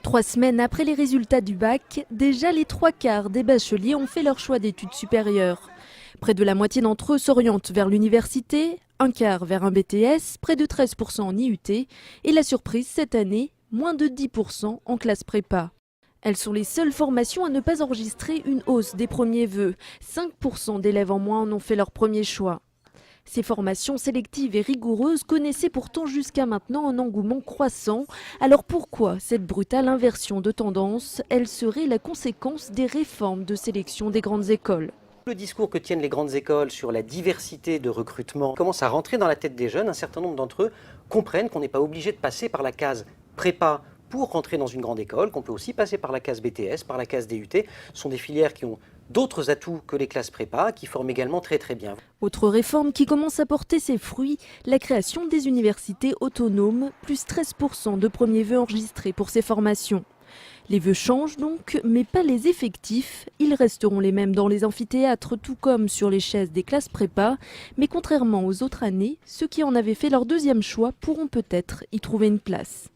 3 semaines après les résultats du bac, déjà les 3/4 des bacheliers ont fait leur choix d'études supérieures. Près de la moitié d'entre eux s'orientent vers l'université, un quart vers un BTS, près de 13% en IUT et la surprise cette année, moins de 10% en classe prépa. Elles sont les seules formations à ne pas enregistrer une hausse des premiers vœux. 5% d'élèves en moins en ont fait leur premier choix. Ces formations sélectives et rigoureuses connaissaient pourtant jusqu'à maintenant un engouement croissant. Alors pourquoi cette brutale inversion de tendance? Elle serait la conséquence des réformes de sélection des grandes écoles. Le discours que tiennent les grandes écoles sur la diversité de recrutement commence à rentrer dans la tête des jeunes. Un certain nombre d'entre eux comprennent qu'on n'est pas obligé de passer par la case prépa pour rentrer dans une grande école, qu'on peut aussi passer par la case BTS, par la case DUT. Ce sont des filières qui ont d'autres atouts que les classes prépa, qui forment également très bien. Autre réforme qui commence à porter ses fruits, la création des universités autonomes, plus 13% de premiers vœux enregistrés pour ces formations. Les vœux changent donc, mais pas les effectifs. Ils resteront les mêmes dans les amphithéâtres, tout comme sur les chaises des classes prépa. Mais contrairement aux autres années, ceux qui en avaient fait leur deuxième choix pourront peut-être y trouver une place.